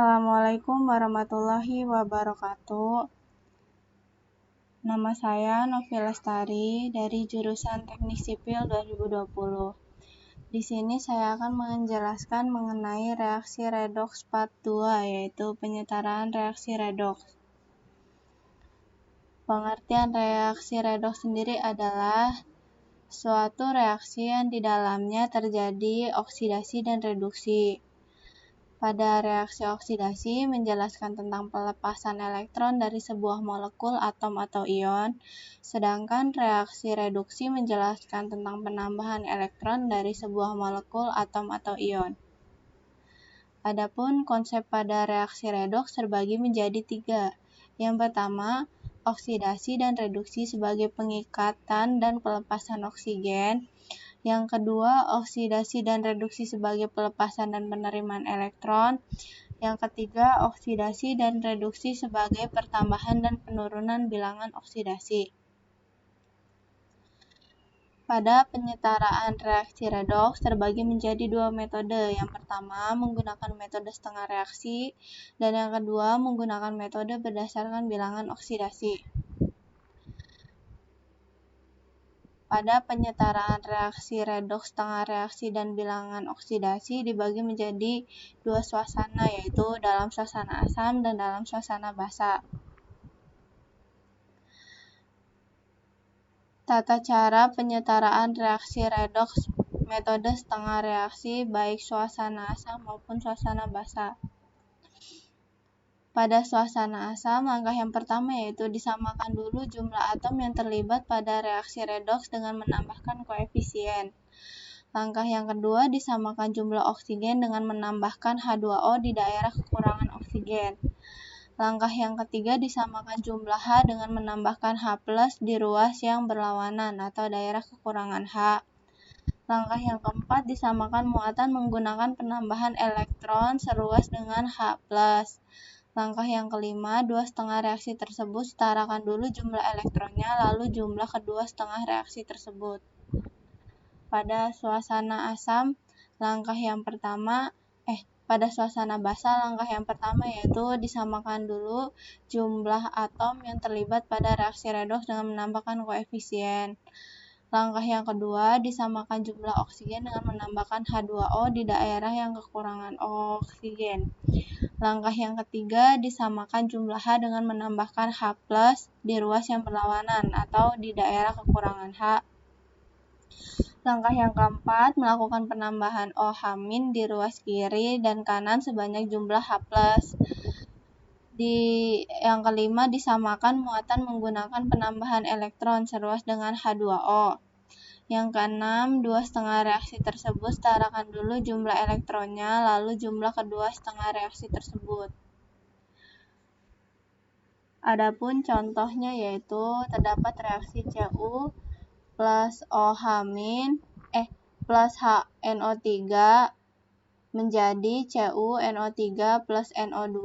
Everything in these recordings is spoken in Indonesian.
Assalamualaikum warahmatullahi wabarakatuh. Nama saya Novi Lestari dari jurusan Teknik Sipil 2020. Di sini saya akan menjelaskan mengenai reaksi redoks part 2, yaitu penyetaraan reaksi redoks. Pengertian reaksi redoks sendiri adalah suatu reaksi yang di dalamnya terjadi oksidasi dan reduksi. Pada reaksi oksidasi menjelaskan tentang pelepasan elektron dari sebuah molekul, atom, atau ion, sedangkan reaksi reduksi menjelaskan tentang penambahan elektron dari sebuah molekul, atom, atau ion. Adapun konsep pada reaksi redoks terbagi menjadi 3. Yang pertama, oksidasi dan reduksi sebagai pengikatan dan pelepasan oksigen. Yang kedua, oksidasi dan reduksi sebagai pelepasan dan penerimaan elektron. Yang ketiga, oksidasi dan reduksi sebagai pertambahan dan penurunan bilangan oksidasi. Pada penyetaraan reaksi redoks terbagi menjadi 2 metode. Yang pertama, menggunakan metode setengah reaksi, dan yang kedua, menggunakan metode berdasarkan bilangan oksidasi. Pada penyetaraan reaksi redoks setengah reaksi dan bilangan oksidasi dibagi menjadi 2 suasana, yaitu dalam suasana asam dan dalam suasana basa. Tata cara penyetaraan reaksi redoks metode setengah reaksi baik suasana asam maupun suasana basa. Pada suasana asam, langkah yang pertama yaitu disamakan dulu jumlah atom yang terlibat pada reaksi redoks dengan menambahkan koefisien. Langkah yang kedua, disamakan jumlah oksigen dengan menambahkan H2O di daerah kekurangan oksigen. Langkah yang ketiga, disamakan jumlah H dengan menambahkan H+ di ruas yang berlawanan atau daerah kekurangan H. Langkah yang keempat, disamakan muatan menggunakan penambahan elektron seruas dengan H+. Langkah yang kelima, 2,5 reaksi tersebut setarakan dulu jumlah elektronnya, lalu jumlah kedua setengah reaksi tersebut. Pada suasana asam, pada suasana basa, langkah yang pertama yaitu disamakan dulu jumlah atom yang terlibat pada reaksi redoks dengan menambahkan koefisien. Langkah yang kedua, disamakan jumlah oksigen dengan menambahkan H2O di daerah yang kekurangan oksigen. Langkah yang ketiga, disamakan jumlah H dengan menambahkan H+ di ruas yang berlawanan atau di daerah kekurangan H. Langkah yang keempat, melakukan penambahan OH- di ruas kiri dan kanan sebanyak jumlah H+. Yang kelima, disamakan muatan menggunakan penambahan elektron seruas dengan H2O. Yang keenam, 2,5 reaksi tersebut setarakan dulu jumlah elektronnya, lalu jumlah kedua setengah reaksi tersebut. Adapun contohnya yaitu terdapat reaksi Cu plus OH- plus HNO3 menjadi CuNO3 plus NO2.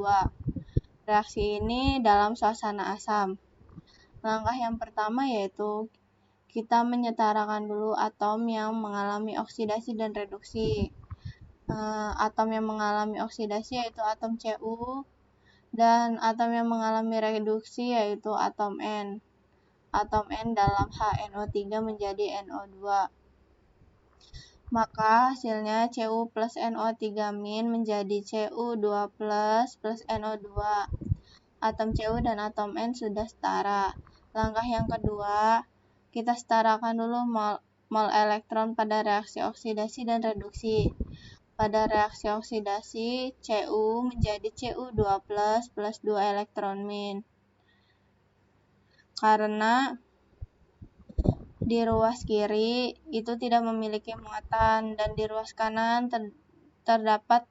Reaksi ini dalam suasana asam. Langkah yang pertama yaitu kita menyetarakan dulu atom yang mengalami oksidasi dan reduksi. Atom yang mengalami oksidasi yaitu atom Cu, dan atom yang mengalami reduksi yaitu atom N. Atom N dalam HNO3 menjadi NO2. Maka hasilnya Cu plus NO3- menjadi Cu2 plus NO2. Atom Cu dan atom N sudah setara. Langkah yang kedua, kita setarakan dulu mol elektron pada reaksi oksidasi dan reduksi. Pada reaksi oksidasi, Cu menjadi Cu2 plus 2 elektron min. Karena di ruas kiri itu tidak memiliki muatan dan di ruas kanan terdapat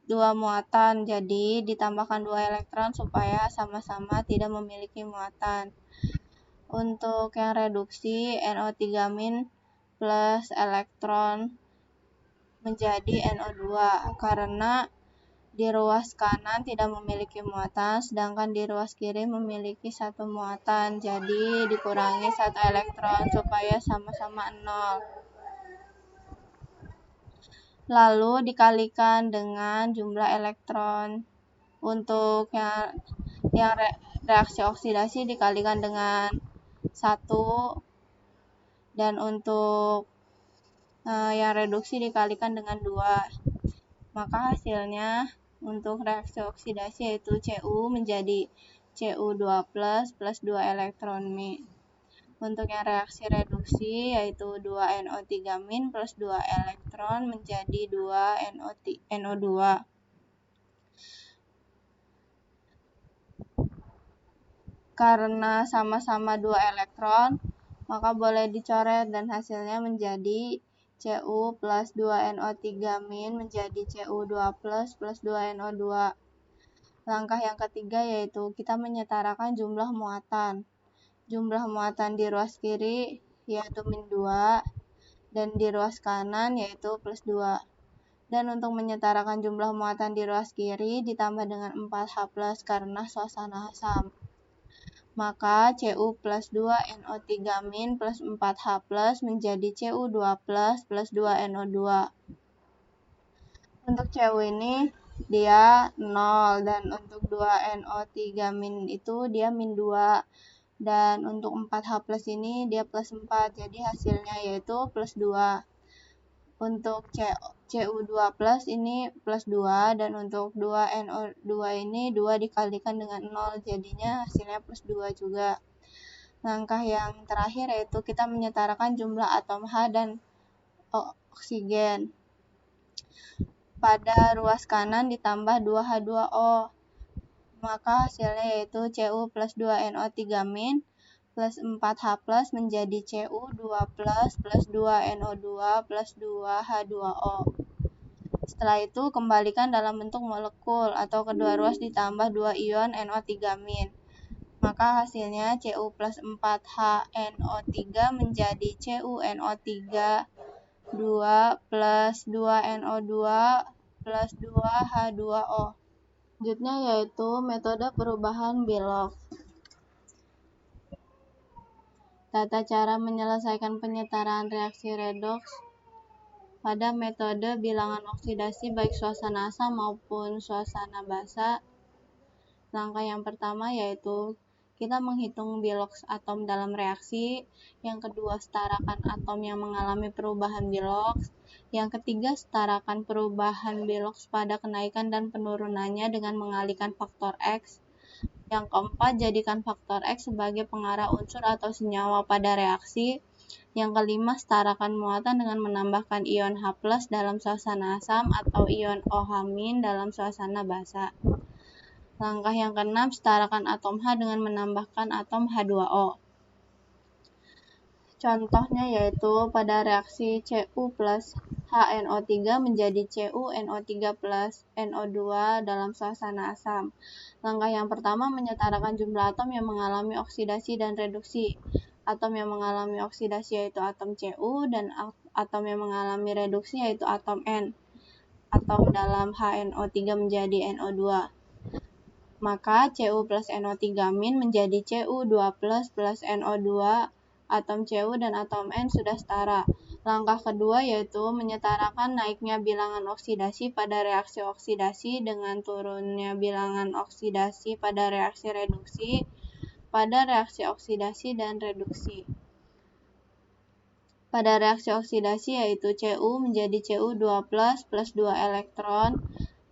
2 muatan, jadi ditambahkan 2 elektron supaya sama-sama tidak memiliki muatan. Untuk yang reduksi, NO3- plus elektron menjadi NO2 karena di ruas kanan tidak memiliki muatan, sedangkan di ruas kiri memiliki 1 muatan, jadi dikurangi 1 elektron supaya sama-sama 0. Lalu dikalikan dengan jumlah elektron Untuk yang reaksi oksidasi dikalikan dengan 1, dan untuk yang reduksi dikalikan dengan 2. Maka hasilnya untuk reaksi oksidasi yaitu Cu menjadi Cu2 plus 2 elektron min. Untuk yang reaksi reduksi yaitu 2NO3- plus 2 elektron menjadi 2 NO2. Karena sama-sama 2 elektron, maka boleh dicoret dan hasilnya menjadi Cu plus 2NO3- menjadi Cu2 plus 2 NO2. Langkah yang ketiga yaitu kita menyetarakan jumlah muatan. Jumlah muatan di ruas kiri yaitu -2 dan di ruas kanan yaitu +2. Dan untuk menyetarakan jumlah muatan di ruas kiri ditambah dengan 4H+ karena suasana asam. Maka Cu plus 2 NO3- plus 4H+ menjadi Cu2 plus 2 NO2. Untuk Cu ini dia 0, dan untuk 2 NO3- itu dia -2, dan untuk 4H+ ini dia +4, jadi hasilnya yaitu +2. Untuk Cu2 plus ini +2, dan untuk 2 NO2 ini 2 dikalikan dengan 0, jadinya hasilnya +2 juga. Langkah yang terakhir yaitu kita menyetarakan jumlah atom H dan oksigen. Pada ruas kanan ditambah 2H2O, maka hasilnya yaitu Cu plus 2 NO3- plus 4H+ menjadi Cu2 plus 2 NO2 plus 2H2O. Setelah itu kembalikan dalam bentuk molekul atau kedua ruas ditambah 2 ion NO3-. Maka hasilnya Cu plus 4HNO3 menjadi CuNO3 2 plus 2 NO2 plus 2 H2O. Selanjutnya yaitu metode perubahan Beloff. Tata cara menyelesaikan penyetaraan reaksi redoks pada metode bilangan oksidasi baik suasana asam maupun suasana basa. Langkah yang pertama yaitu kita menghitung Beloff atom dalam reaksi. Yang kedua, setarakan atom yang mengalami perubahan Beloff. Yang ketiga, setarakan perubahan Beloff pada kenaikan dan penurunannya dengan mengalihkan faktor X. Yang keempat, jadikan faktor X sebagai pengarah unsur atau senyawa pada reaksi. Yang kelima, setarakan muatan dengan menambahkan ion H+ dalam suasana asam atau ion OH- dalam suasana basa. Langkah yang keenam, setarakan atom H dengan menambahkan atom H2O. Contohnya yaitu pada reaksi Cu plus HNO3 menjadi CuNO3 plus NO2 dalam suasana asam. Langkah yang pertama, menyetarakan jumlah atom yang mengalami oksidasi dan reduksi. Atom yang mengalami oksidasi yaitu atom Cu, dan atom yang mengalami reduksi yaitu atom N. Atom dalam HNO3 menjadi NO2. Maka Cu plus NO3- menjadi Cu2 plus NO2. Atom Cu dan atom N sudah setara. Langkah kedua yaitu menyetarakan naiknya bilangan oksidasi pada reaksi oksidasi dengan turunnya bilangan oksidasi pada reaksi reduksi pada reaksi oksidasi dan reduksi. Pada reaksi oksidasi yaitu Cu menjadi Cu2 plus 2 elektron.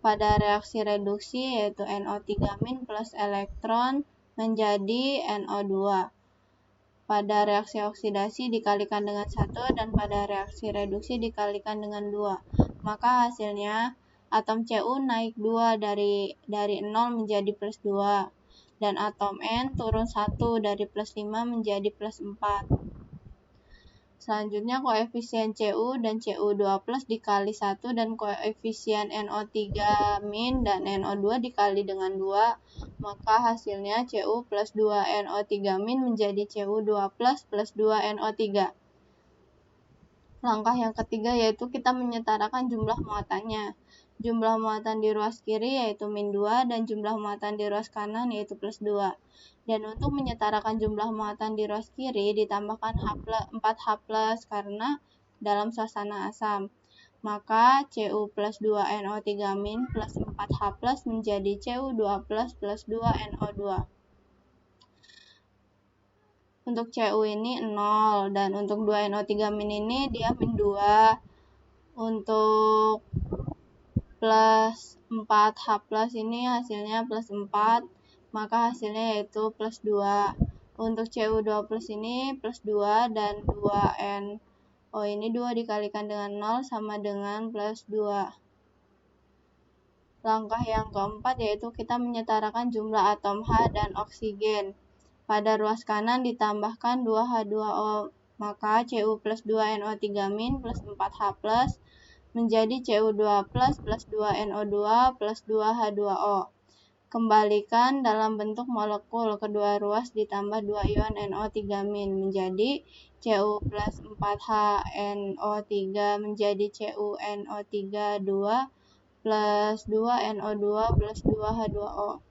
Pada reaksi reduksi yaitu NO3- plus elektron menjadi NO2. Pada reaksi oksidasi dikalikan dengan 1, dan pada reaksi reduksi dikalikan dengan 2. Maka hasilnya atom Cu naik 2 dari 0 menjadi plus 2. Dan atom N turun 1 dari plus 5 menjadi plus 4. Selanjutnya koefisien Cu dan Cu2 plus dikali 1 dan koefisien NO3- dan NO2 dikali dengan 2, maka hasilnya Cu plus 2 NO3- menjadi Cu2 plus 2 NO3. Langkah yang ketiga yaitu kita menyetarakan jumlah muatannya. Jumlah muatan di ruas kiri yaitu -2 dan jumlah muatan di ruas kanan yaitu +2. Dan untuk menyetarakan jumlah muatan di ruas kiri ditambahkan 4H+ karena dalam suasana asam. maka Cu plus 2NO3- plus 4H+ menjadi Cu2+ plus 2NO2. Untuk Cu ini 0, dan untuk 2NO3- ini dia min 2. Untuk plus 4H+ ini hasilnya plus 4, maka hasilnya yaitu plus 2. Untuk Cu2+ ini plus 2, dan 2NO ini 2 dikalikan dengan 0 sama dengan plus 2. Langkah yang keempat yaitu kita menyetarakan jumlah atom H dan oksigen. Pada ruas kanan ditambahkan 2H2O, maka Cu plus 2NO3- plus 4H+ menjadi Cu2+ plus 2NO2 plus 2H2O. Kembalikan dalam bentuk molekul, kedua ruas ditambah 2 ion NO3- menjadi Cu plus 4HNO3 menjadi CuNO3 2 plus 2NO2 plus 2H2O.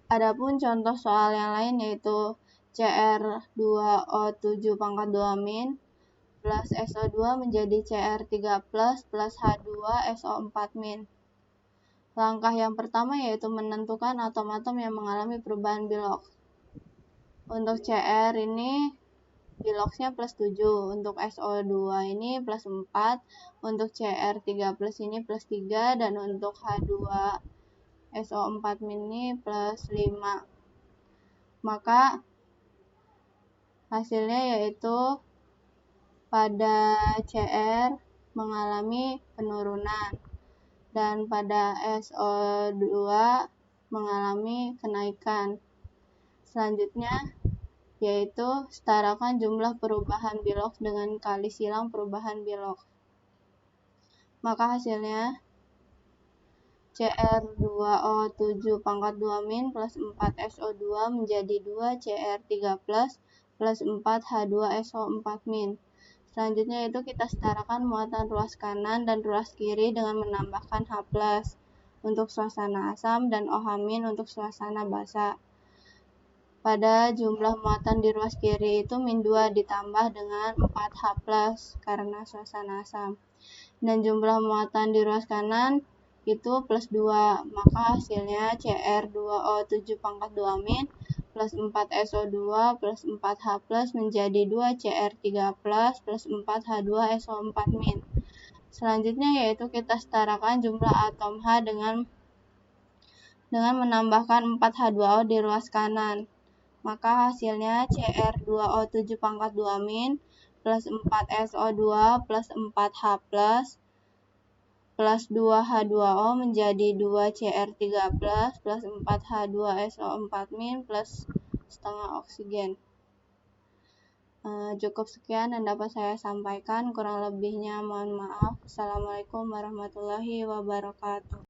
Adapun contoh soal yang lain yaitu Cr2O7⁻2- plus SO2 menjadi Cr3+ plus H2SO4-. Langkah yang pertama yaitu menentukan atom-atom yang mengalami perubahan Bilox. Untuk Cr ini Biloxnya plus 7, untuk SO2 ini plus 4, untuk Cr3+ ini plus 3, dan untuk H2SO4- ini plus 5. Maka hasilnya yaitu pada Cr mengalami penurunan dan pada SO2 mengalami kenaikan. Selanjutnya yaitu setarakan jumlah perubahan Bilox dengan kali silang perubahan Bilox. Maka hasilnya Cr2O7⁻2- plus 4SO2 menjadi 2 Cr3+ plus 4H2SO4-. Selanjutnya yaitu kita setarakan muatan ruas kanan dan ruas kiri dengan menambahkan H+ untuk suasana asam dan OH- untuk suasana basa. Pada jumlah muatan di ruas kiri itu min 2 ditambah dengan 4H+ karena suasana asam. Dan jumlah muatan di ruas kanan itu plus 2, maka hasilnya Cr2O7⁻2- plus 4SO2 plus 4H+ menjadi 2 Cr3+ plus 4H2SO4-. Selanjutnya yaitu kita setarakan jumlah atom H dengan menambahkan 4H2O di ruas kanan. Maka hasilnya Cr2O7⁻2- plus 4SO2 plus 4H+ plus 2H2O menjadi 2 Cr3+ plus 4H2SO4- plus setengah oksigen. Cukup sekian yang dapat saya sampaikan, kurang lebihnya mohon maaf. Assalamualaikum warahmatullahi wabarakatuh.